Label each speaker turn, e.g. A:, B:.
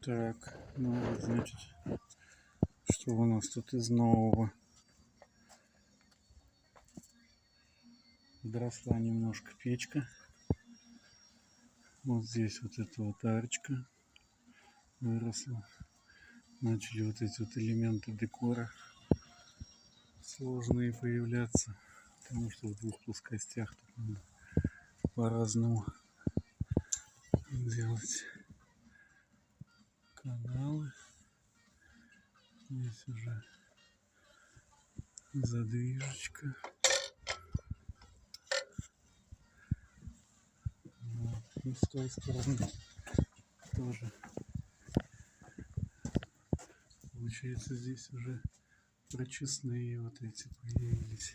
A: Так, ну вот, значит, что у нас тут из нового? Подросла немножко печка. Вот здесь вот эта вот арочка выросла. Начали вот эти вот элементы декора сложные появляться, потому что в двух плоскостях тут надо по-разному делать каналы. Здесь уже задвижечка. Вот. И с той стороны тоже. Получается, здесь уже прочистные вот эти появились.